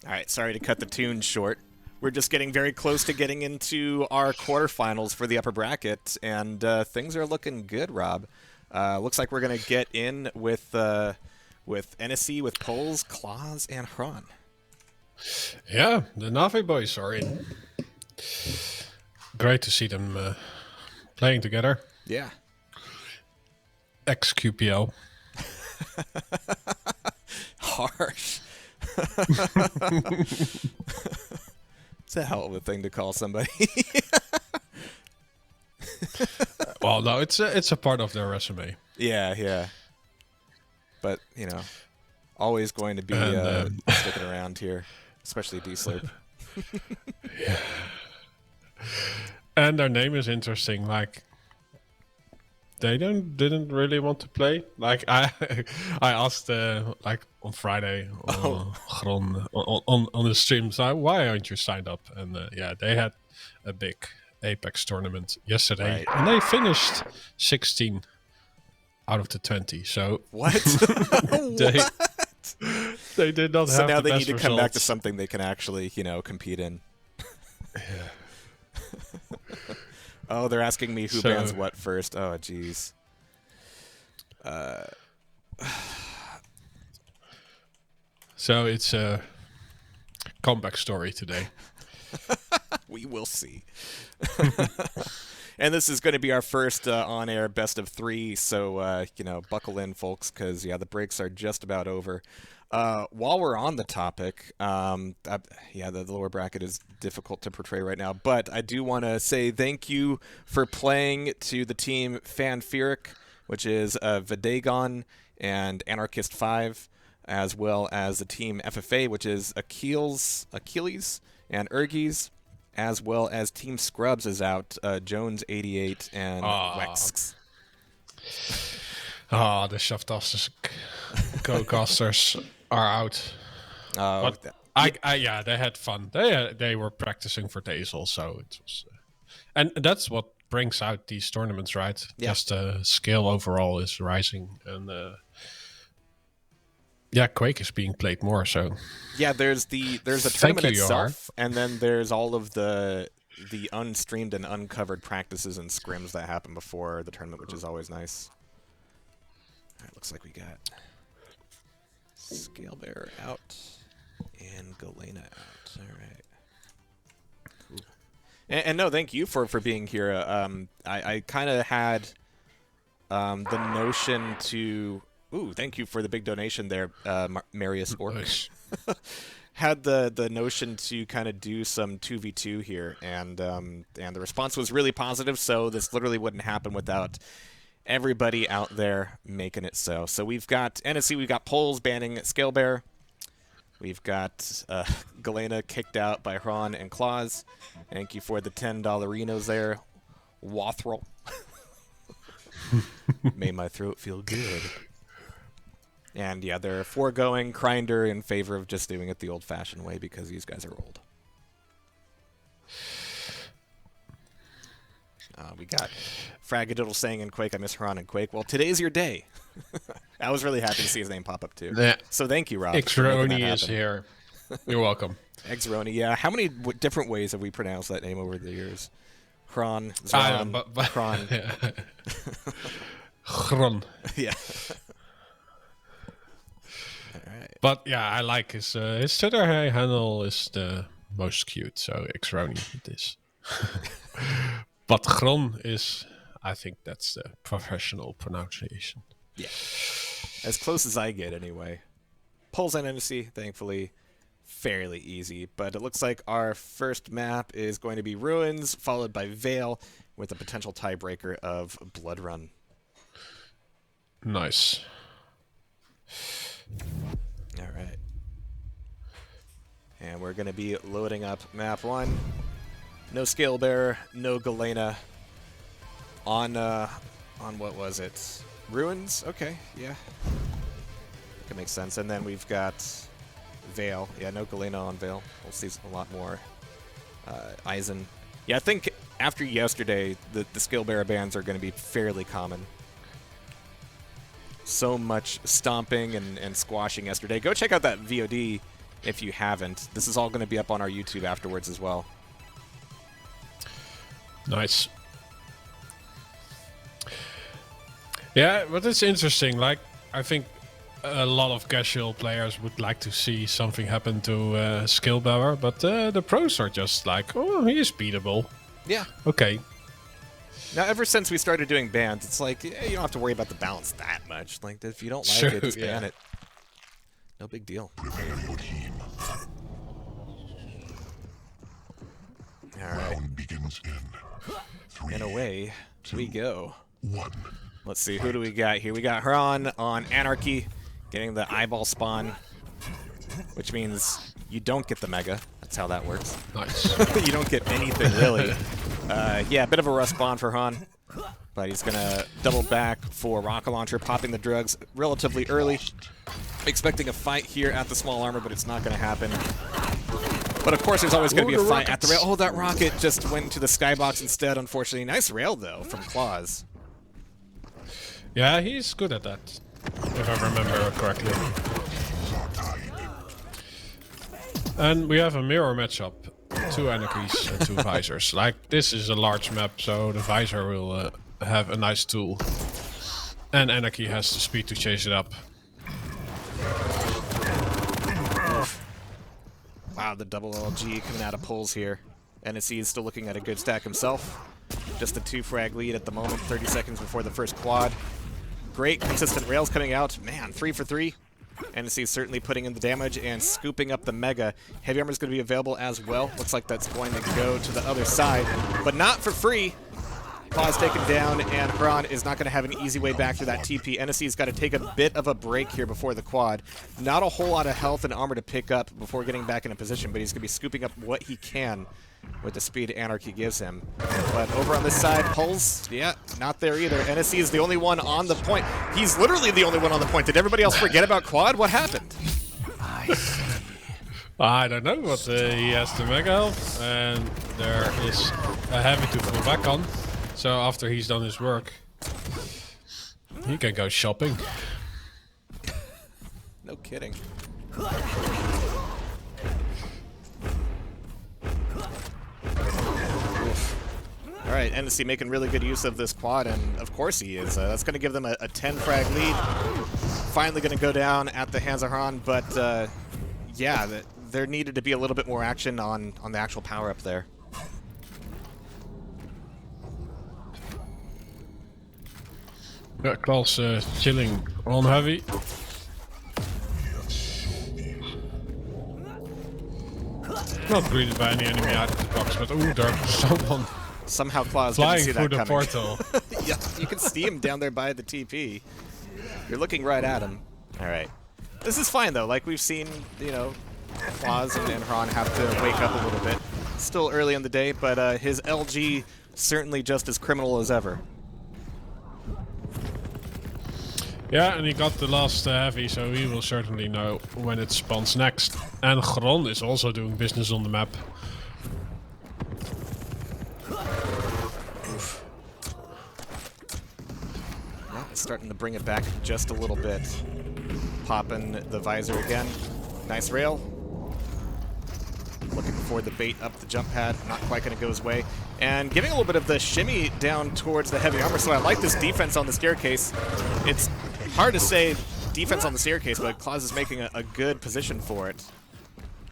All right, sorry to cut the tune short. We're just getting very close to getting into our quarterfinals for the upper bracket, and things are looking good, Rob. Looks like we're gonna get in with enesy, with PULZz, clawz, and Xron. Yeah, the Na'vi boys are in. Great to see them playing together. Yeah. Ex-QPL. Harsh. It's a hell of a thing to call somebody. Well, no, it's a part of their resume. Yeah. But, always going to be sticking around here, especially D-Slurp. Yeah. And their name is interesting. Like, they didn't really want to play. Like I asked like on Friday Xron on the stream, so why aren't you signed up? And yeah, they had a big Apex tournament yesterday, Right. and they finished 16 out of the 20. So What? they did not So have now the they best need to come back to results. something they can actually, compete in. Yeah. Oh, they're asking me who So- bans what first. Oh, jeez. So it's a comeback story today. We will see. And this is going to be our first on-air best of three, so, buckle in, folks, because, yeah, the breaks are just about over. While we're on the topic, the lower bracket is difficult to portray right now, but I do want to say thank you for playing to the team Fanferic, which is Vidagon and Anarchist 5, as well as the team FFA, which is Achilles and Ergies, as well as Team Scrubs is out, Jones 88 and Wex. The Shaftastic co-casters are out. But they had fun. They were practicing for Dazel, so it was, and that's what brings out these tournaments, right? Yeah. Just the skill overall is rising, and Quake is being played more. So yeah, there's a Thank tournament you, itself, and then there's all of the unstreamed and uncovered practices and scrims that happen before the tournament, which is always nice. All right, looks like we got Scalebearer out and Galena out. All right. Cool. And no, thank you for being here. I kind of had the notion to... Ooh, thank you for the big donation there, Marius Orc. nice. Had the notion to kind of do some 2v2 here, and the response was really positive, so this literally wouldn't happen without everybody out there making it so. So we've got enesy, we've got PULZz banning Scalebearer. We've got Galena kicked out by Xron and clawz. Thank you for the $10 Renos there. Wathrel. Made my throat feel good. And yeah, they're foregoing Grinder in favor of just doing it the old-fashioned way because these guys are old. We got Fragadiddle saying in Quake, I miss Xron and Quake. Well, today's your day. I was really happy to see his name pop up too. Yeah. So thank you, Rob. for making that Xroni is happen. here. You're welcome. Xroni, yeah. How many different ways have we pronounced that name over the years? Xron, Xron, Xron. Xron. Yeah. All right. But yeah, I like his Twitter handle is the most cute, so Xroni it is. But Xron is, I think that's the professional pronunciation. Yeah. As close as I get, anyway. PULZz and enesy, thankfully, fairly easy. But it looks like our first map is going to be Ruins, followed by Veil, with a potential tiebreaker of Blood Run. Nice. All right. And we're going to be loading up map 1. No Scalebearer, no Galena. On what was it? Ruins? Okay, yeah. That makes sense. And then we've got Veil. Yeah, no Galena on Veil. We'll see a lot more. Eisen. Yeah, I think after yesterday, the Scalebearer bans are going to be fairly common. So much stomping and squashing yesterday. Go check out that VOD if you haven't. This is all going to be up on our YouTube afterwards as well. Nice. Yeah, but it's interesting. Like, I think a lot of casual players would like to see something happen to skill bearer, but the pros are just like, oh, he is beatable. Yeah. Okay. Now, ever since we started doing bans, it's like, you don't have to worry about the balance that much. Like, if you don't like it, just ban it. No big deal. Alright. And away we go. Let's see, who do we got here? We got Xron on Anarchy, getting the eyeball spawn, which means you don't get the Mega. That's how that works. Nice. You don't get anything, really. Yeah, a bit of a rust spawn for Xron, but he's going to double back for Rocket Launcher, popping the drugs relatively early. Expecting a fight here at the small armor, but it's not going to happen. But of course, there's always going to be a fight at the rail. Oh, that rocket just went into the skybox instead, unfortunately. Nice rail, though, from clawz. Yeah, he's good at that, if I remember correctly. And we have a mirror matchup. 2 Anarchies and 2 Visors. Like, this is a large map, so the Visor will have a nice tool. And Anarchy has the speed to chase it up. Wow, the double LG coming out of PULZz here. enesy is still looking at a good stack himself. Just a 2-frag lead at the moment, 30 seconds before the first quad. Great consistent rails coming out. Man, 3 for 3. enesy is certainly putting in the damage and scooping up the Mega. Heavy armor is going to be available as well. Looks like that's going to go to the other side, but not for free. clawz taken down, and Xron is not going to have an easy way back to that TP. enesy's got to take a bit of a break here before the quad. Not a whole lot of health and armor to pick up before getting back in a position, but he's going to be scooping up what he can with the speed Anarchy gives him. But over on this side, PULZz, yeah, not there either. enesy is the only one on the point. He's literally the only one on the point. Did everybody else forget about quad? What happened? I don't know, but he has the Mega health, and there is a heavy to fall back on. So after he's done his work, he can go shopping. No kidding. All right, enesy making really good use of this quad, and of course he is. That's going to give them a 10-frag lead. Finally going to go down at the hands of Xron, but yeah, there needed to be a little bit more action on the actual power-up there. Yeah, clawz chilling on heavy. Not greeted by any enemy out of the box, but ooh, there's someone Somehow clawz flying didn't see through that the coming. portal. Yeah, you can see him down there by the TP. You're looking right at him. All right. This is fine, though. Like we've seen, you know, clawz and Xron have to wake up a little bit. Still early in the day, but his LG certainly just as criminal as ever. Yeah, and he got the last heavy, so he will certainly know when it spawns next. And Xron is also doing business on the map. Oof. Well, it's starting to bring it back just a little bit. Popping the visor again. Nice rail. Looking for the bait up the jump pad. Not quite going to go his way. And giving a little bit of the shimmy down towards the heavy armor. So I like this defense on the staircase. It's hard to say defense on the staircase, but clawz is making a good position for it.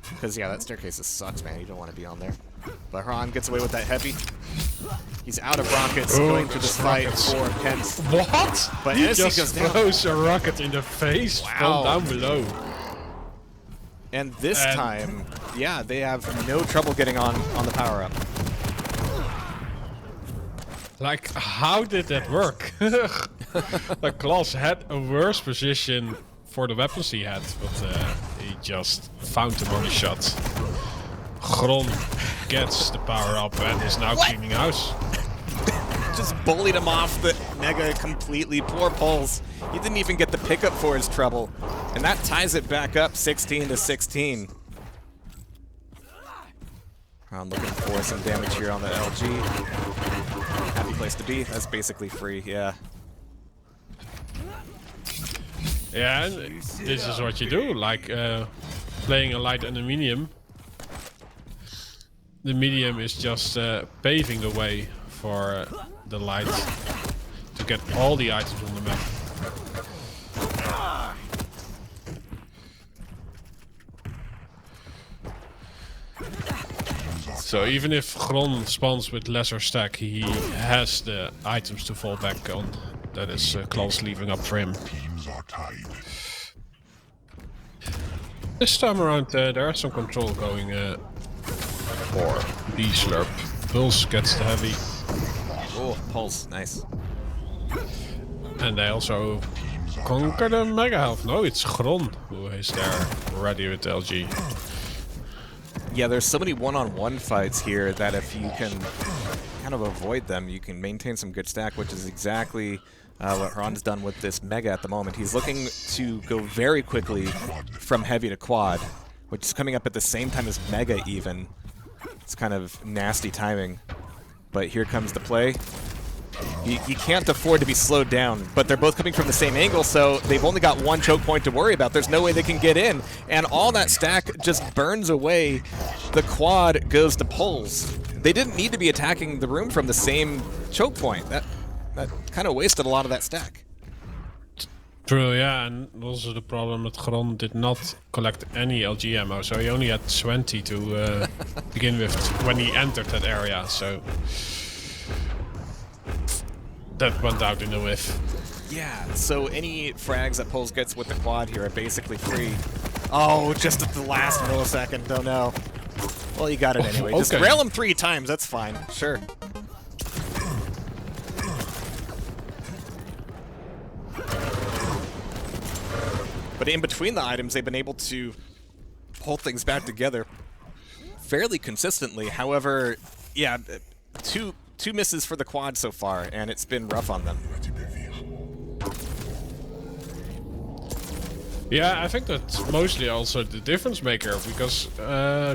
Because, yeah, that staircase just sucks, man. You don't want to be on there. But Xron gets away with that heavy. He's out of rockets, going to this fight for Pence. What? But he enesy just goes down. throws a rocket in the face from down below. And this time, yeah, they have no trouble getting on the power-up. Like, how did that work? Like, clawz had a worse position for the weapons he had, but he just found the money shot. Xron gets the power up and is now cleaning house. Just bullied him off the Mega completely. Poor PULZz. He didn't even get the pickup for his trouble. And that ties it back up 16-16. I'm looking for some damage here on the LG. Happy place to be. That's basically free, yeah. Yeah, and this is what you do. Like, playing a light and a medium. The medium is just paving the way for the light to get all the items on the map. So even if Xron spawns with lesser stack, he has the items to fall back on. That is clawz leaving up for him. This time around, there is some control going for the Slurp. PULZz gets the heavy. Oh, PULZz, nice. And they also conquer the mega health. No, it's Xron who is there, ready with LG. Yeah, there's so many one-on-one fights here that if you can kind of avoid them, you can maintain some good stack, which is exactly what Ron's done with this Mega at the moment. He's looking to go very quickly from Heavy to Quad, which is coming up at the same time as Mega even. It's kind of nasty timing. But here comes the play. He can't afford to be slowed down, but they're both coming from the same angle, so they've only got one choke point to worry about. There's no way they can get in, and all that stack just burns away. The Quad goes to PULZz. They didn't need to be attacking the room from the same choke point. That kind of wasted a lot of that stack. True, yeah, and also the problem that Xron did not collect any LG ammo, so he only had 20 to begin with when he entered that area, so that went out in a whiff. Yeah, so any frags that PULZz gets with the Quad here are basically free. Oh, just at the last millisecond, oh no. Well, you got it anyway. Just rail him 3 times, that's fine, sure. But in between the items, they've been able to pull things back together fairly consistently. However, yeah, two misses for the Quad so far, and it's been rough on them. Yeah, I think that's mostly also the difference maker, because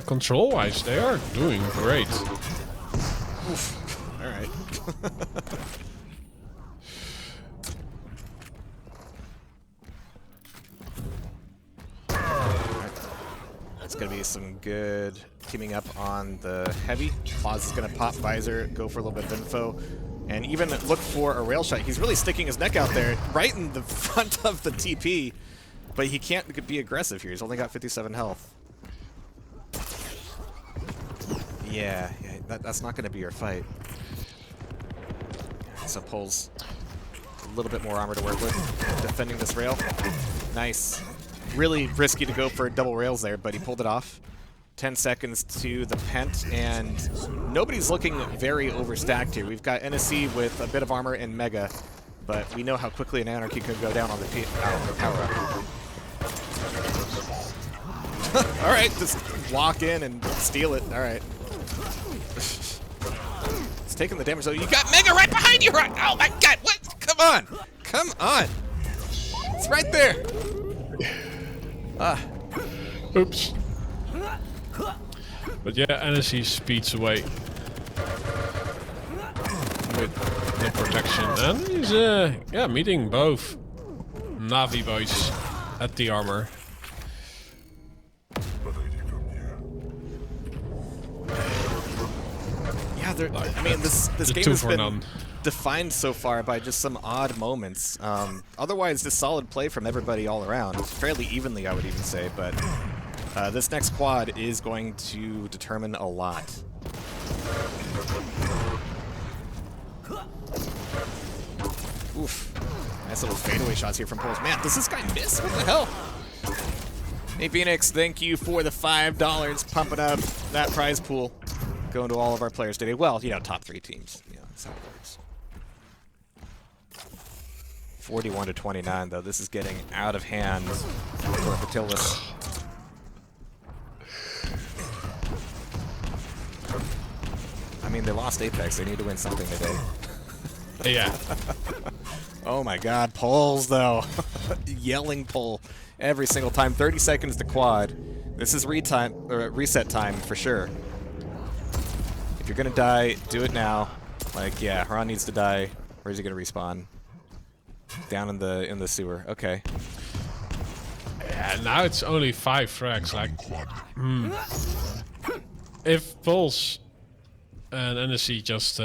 control-wise, they are doing great. Oof. All right. It's going to be some good teaming up on the heavy. PULZz is going to pop visor, go for a little bit of info, and even look for a rail shot. He's really sticking his neck out there, right in the front of the TP, but he can't be aggressive here. He's only got 57 health. Yeah, that's not going to be your fight. So PULZz a little bit more armor to work with, defending this rail. Nice. Really risky to go for double rails there, but he pulled it off. 10 seconds to the pent, and nobody's looking very overstacked here. We've got enesy with a bit of armor and Mega, but we know how quickly an Anarchy could go down on the power-up. Alright, just walk in and steal it. Alright. It's taking the damage, though. You got Mega right behind you! Right? Oh my god, what? Come on! Come on! It's right there! Oops. But yeah, enesy speeds away with the protection, and he's yeah, meeting both Navi boys at the armor. Yeah, I mean, this game has been defined so far by just some odd moments. Otherwise, just solid play from everybody all around. Fairly evenly, I would even say, but this next quad is going to determine a lot. Oof. Nice little fadeaway shots here from PULZz. Man, does this guy miss? What the hell? Hey, Phoenix, thank you for the $5 pumping up that prize pool. Going to all of our players today. Well, you know, top 3 teams. You know, that's how it works. 41 to 29, though. This is getting out of hand for hotelos. I mean, they lost Apex. They need to win something today. Yeah. Oh my god, PULZz, though. Yelling pull every single time. 30 seconds to quad. This is reset time for sure. If you're gonna die, do it now. Like, yeah, Xron needs to die. Where's he gonna respawn? Down in the sewer. Okay. Yeah, Yeah, now it's only 5 frags. Like, if PULZz and enesy just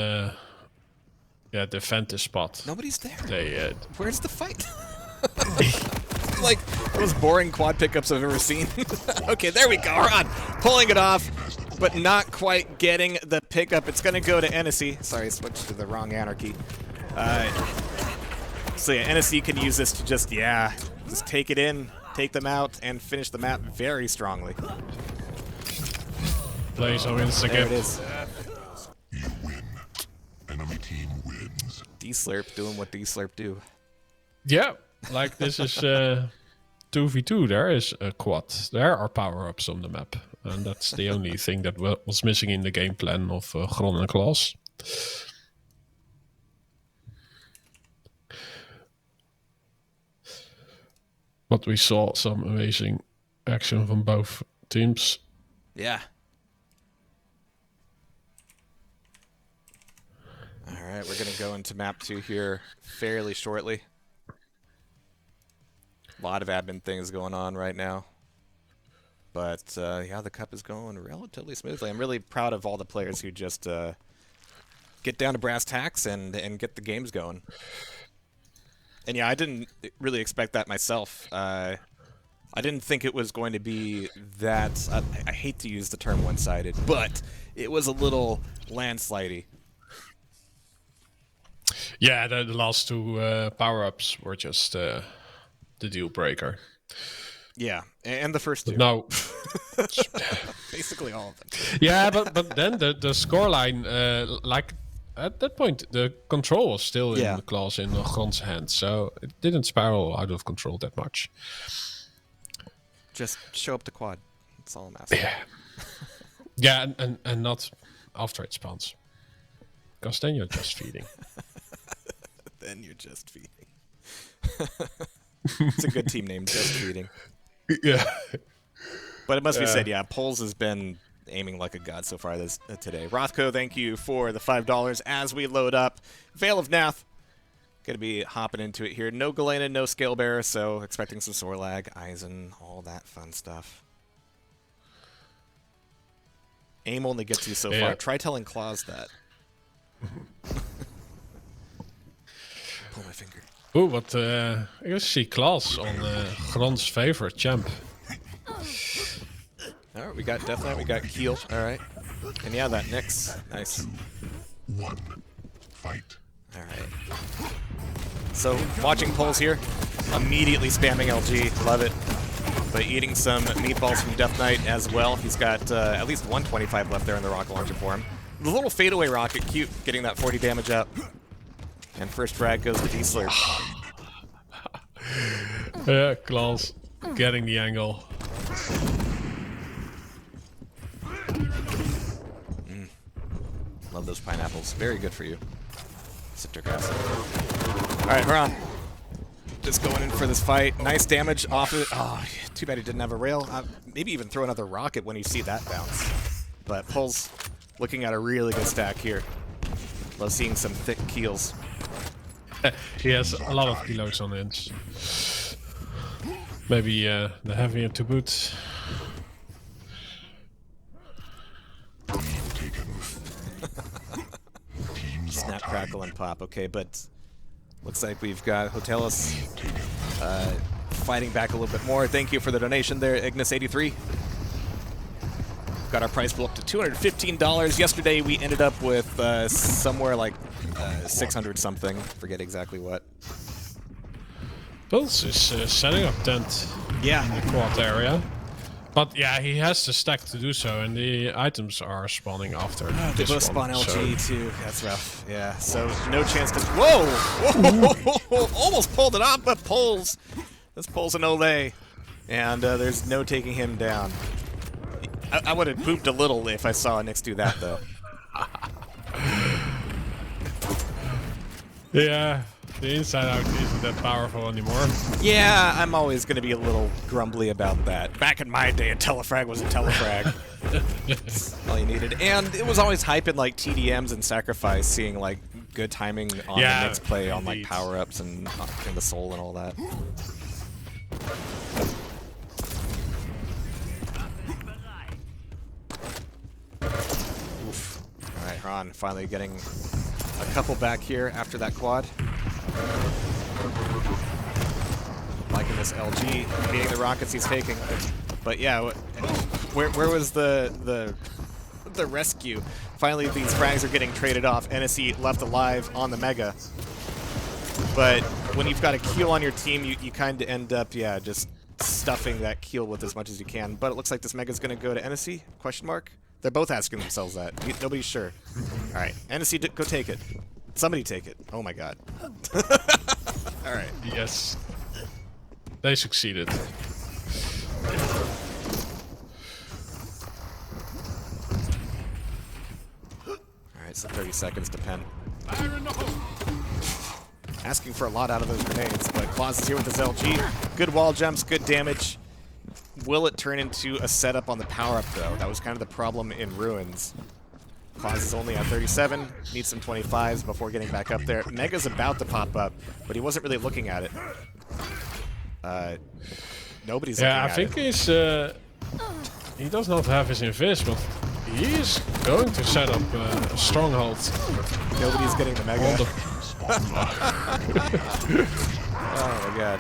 defend this spot. Nobody's there. They Where's the fight? Like those boring quad pickups I've ever seen. Okay, there we go. Ron pulling it off, but not quite getting the pickup. It's gonna go to enesy. Sorry, I switched to the wrong anarchy. So yeah, enesy can use this to just take it in, take them out, and finish the map very strongly. Plays on Instagram. There it is. You win. Enemy team wins. D-Slurp doing what D-Slurp do. Yeah, like this is 2v2. There is a quad. There are power-ups on the map. And that's the only thing that was missing in the game plan of Xron and clawz. But we saw some amazing action from both teams. Yeah. All right, we're going to go into map 2 here fairly shortly. A lot of admin things going on right now. But, yeah, the cup is going relatively smoothly. I'm really proud of all the players who just get down to brass tacks and get the games going. And, yeah, I didn't really expect that myself. I didn't think it was going to be that... I hate to use the term one-sided, but it was a little landslidey. Yeah, the last 2 power-ups were just the deal breaker. Yeah, and the first 2. No. Basically all of them. Yeah, but then the scoreline, like at that point, the control was still in the clawz in Xron's hands, so it didn't spiral out of control that much. Just show up the quad. That's all I'm asking. Yeah. Yeah, and not after it spawns. Because then you're just feeding. Then you're just feeding. It's a good team name, just feeding. Yeah. But it must be said, yeah, PULZz has been aiming like a god so far today. Rothko, thank you for the $5 as we load up. Veil of Nath. Going to be hopping into it here. No Galena, no Scale Bearer, so expecting some Soar Lag, Eisen, all that fun stuff. Aim only gets you so far. Try telling clawz that. Pull my finger. Oh, but I see clawz on Xron's favorite champ. All right, we got Death Knight, we got Keel. All right. And yeah, that Nyx. Nice. One. Fight. All right. So, watching PULZz here. Immediately spamming LG. Love it. But eating some meatballs from Death Knight as well. He's got at least 125 left there in the rocket launcher for him. The little fadeaway rocket, cute, getting that 40 damage out. And first frag goes to D-Slurp. Yeah, clawz getting the angle. Love those pineapples. Very good for you. Citric acid. Alright, Xron. Just going in for this fight. Nice damage off it. Oh, too bad he didn't have a rail. Maybe even throw another rocket when you see that bounce. But PULZz looking at a really good stack here. Love seeing some thick keels. He has a lot of kilos on ends. Maybe the heavier to boot. Snap, crackle, and pop. Okay, but looks like we've got hotelos fighting back a little bit more. Thank you for the donation there, Ignis83. Got our price pool up to $215. Yesterday we ended up with somewhere like 600 something. Forget exactly what. PULZz is setting up tent in the quad area. But yeah, he has the stack to do so, and the items are spawning after. They both spawn LG too. That's rough. Yeah, so no chance to. Whoa! Whoa! Almost pulled it off, but PULZz. This pulls an Olay, and there's no taking him down. I would have pooped a little if I saw Nyx do that, though. Yeah, the inside out isn't that powerful anymore. Yeah, I'm always going to be a little grumbly about that. Back in my day, a telefrag was a telefrag. That's all you needed. And it was always hype in like TDMs and Sacrifice, seeing like good timing on the Nyx play on like power-ups and in the soul and all that. Xron finally getting a couple back here after that quad. Liking this LG, beating the rockets he's taking. But yeah, where was the rescue? Finally, these frags are getting traded off. Enesy left alive on the Mega. But when you've got a keel on your team, you kind of end up, yeah, just stuffing that keel with as much as you can. But it looks like this Mega's going to go to Enesy? Question mark? They're both asking themselves that. Nobody's sure. All right, Enesy, go take it. Somebody take it. Oh my god. All right. Yes. They succeeded. Alright, so 30 seconds to pen. Asking for a lot out of those grenades, but clawz is here with his LG. Good wall jumps, good damage. Will it turn into a setup on the power-up, though? That was kind of the problem in Ruins. clawz is only at 37, needs some 25s before getting back up there. Mega's about to pop up, but he wasn't really looking at it. Nobody's looking at it. Yeah, I think he's... he does not have his invis, but he is going to set up a stronghold. Nobody's getting the Mega. Oh my god.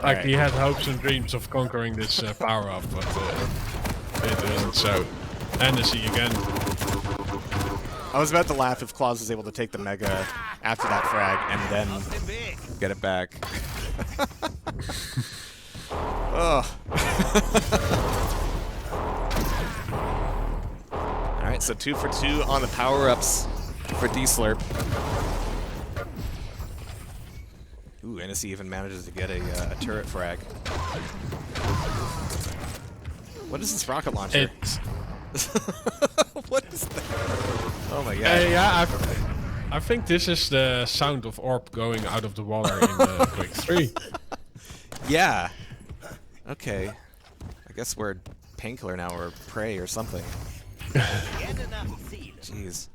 Like, he had hopes and dreams of conquering this power-up, but it isn't so. Enesy again. I was about to laugh if clawz was able to take the Mega after that frag and then get it back. Oh. Alright, so 2 for 2 on the power-ups for D-Slurp. Ooh, Enesy even manages to get a turret frag. What is this rocket launcher? What is that? Oh my god. Yeah, I think this is the sound of orb going out of the water in Quake 3. Yeah. Okay. I guess we're painkiller now, or prey or something. Jeez.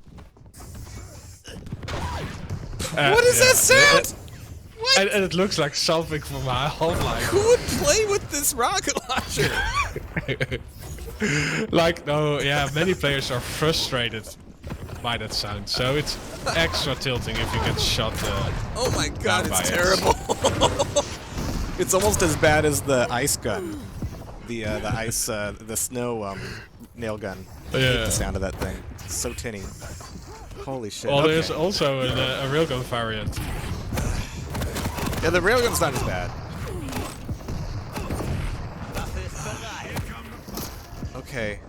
What is that sound? What? And it looks like something from my Half-Life. Who would play with this rocket launcher? Like, no, yeah, many players are frustrated by that sound, so it's extra tilting if you get shot. Oh my god, it's terrible. It's almost as bad as the ice gun, the snow nail gun. I hate the sound of that thing. It's so tinny. Holy shit. Well, okay. there's also a railgun variant. Yeah, the railgun's not as bad. Okay.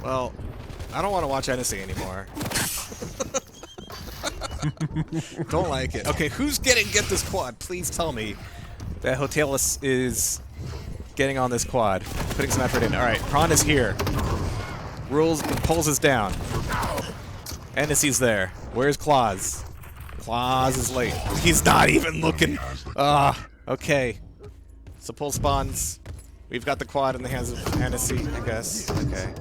Well, I don't want to watch Enesy anymore. Don't like it. Okay, who's get this quad? Please tell me that hotelos is getting on this quad, putting some effort in. All right, Prawn is here. PULZz is down. Enesy's there. Where's clawz? clawz is late. He's not even looking. Okay. So PULZz spawns. We've got the quad in the hands of Enesy, I guess. Okay.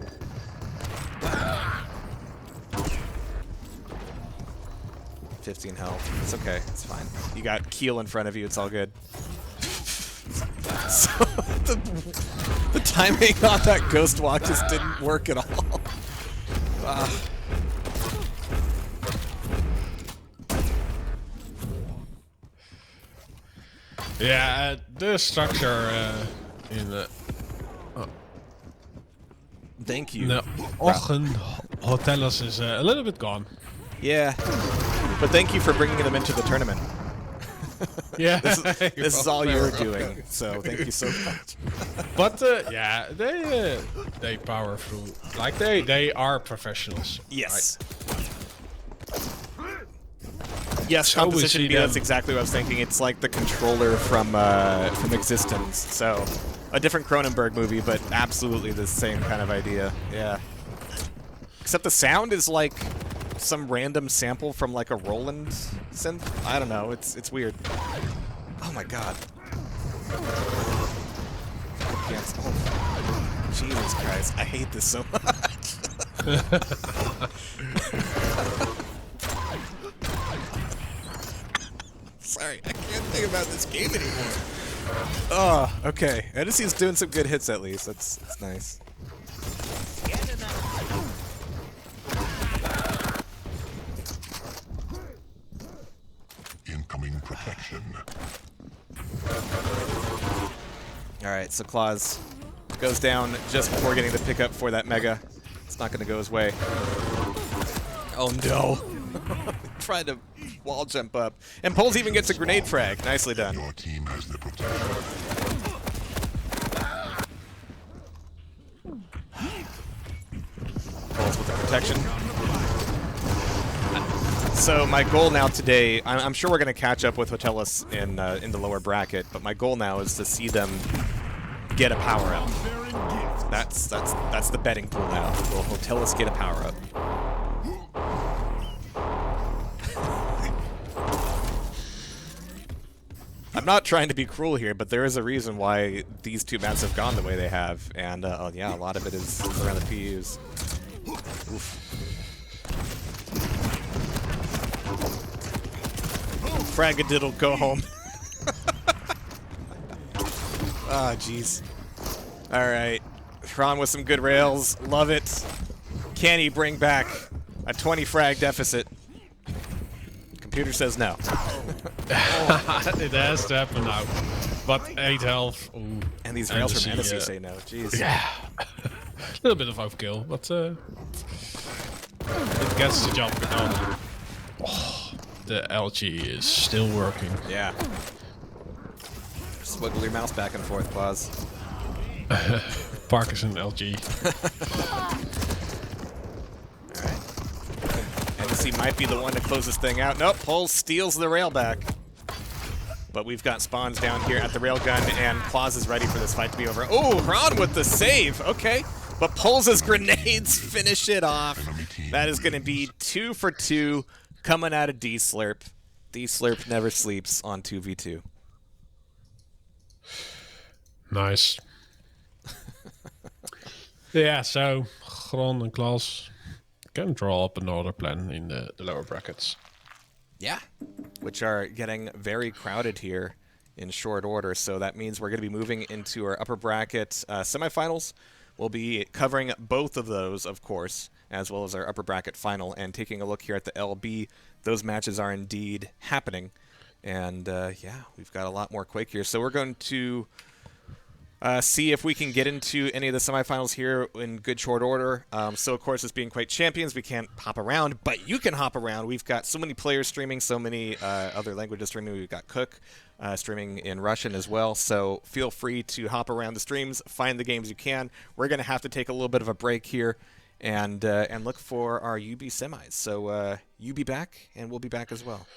$15 health. It's okay. It's fine. You got Keel in front of you. It's all good. So the timing on that ghost walk just didn't work at all. Yeah, the structure in the Thank you. the ochen hotelos is a little bit gone. Yeah, but thank you for bringing them into the tournament. Yeah, this is all you're doing, so thank you so much. But yeah, they power through. Like they are professionals. Yes. Right? Yes, So we composition see B, that's exactly what I was thinking. It's like the controller from Existence. So, a different Cronenberg movie, but absolutely the same kind of idea. Yeah. Except the sound is like some random sample from like a Roland synth. I don't know. It's weird. Oh my god. Yes. Oh. Jesus Christ. I hate this so much. Sorry, I can't think about this game anymore. Oh, okay. Enesy's doing some good hits at least. That's nice. protection. All right, so clawz goes down just before getting the pickup for that mega. It's not going to go his way. Oh no! Tried to wall jump up, and PULZz even gets a grenade frag. Nicely done. Your team has the protection. PULZz with the protection. So my goal now today, I'm sure we're going to catch up with hotelos in the lower bracket, but my goal now is to see them get a power up. That's the betting pool now. Will hotelos get a power up? I'm not trying to be cruel here, but there is a reason why these two maps have gone the way they have, and oh yeah, a lot of it is around the PUs. Oof. Fragadiddle, go home. Ah, jeez. Alright. Xron with some good rails. Love it. Can he bring back a 20 frag deficit? Computer says no. It has to happen now. But 8 health. Ooh. And these rails from enesy say no. Jeez. Yeah. A little bit of overkill, but it gets the job done. Oh, the LG is still working. Yeah. Just wiggle your mouse back and forth, clawz. Parkinson LG. Enesy might be the one to close this thing out. Nope, PULZz steals the rail back. But we've got spawns down here at the railgun, and clawz is ready for this fight to be over. Oh, Xron with the save. Okay. But PULZz' grenades finish it off. That is going to be 2 for 2 coming out of D-Slurp. D-Slurp never sleeps on 2v2. Nice. Yeah, so Xron and clawz can draw up another plan in the lower brackets. Yeah, which are getting very crowded here in short order. So that means we're going to be moving into our upper bracket semifinals. We'll be covering both of those, of course, as well as our upper bracket final. And taking a look here at the LB, those matches are indeed happening. And yeah, we've got a lot more Quake here. So we're going to see if we can get into any of the semifinals here in good short order. So, of course, as being Quake champions, we can't hop around, but you can hop around. We've got so many players streaming, so many other languages streaming. We've got Cook streaming in Russian as well. So feel free to hop around the streams, find the games you can. We're going to have to take a little bit of a break here and look for our UB semis. So you be back, and we'll be back as well.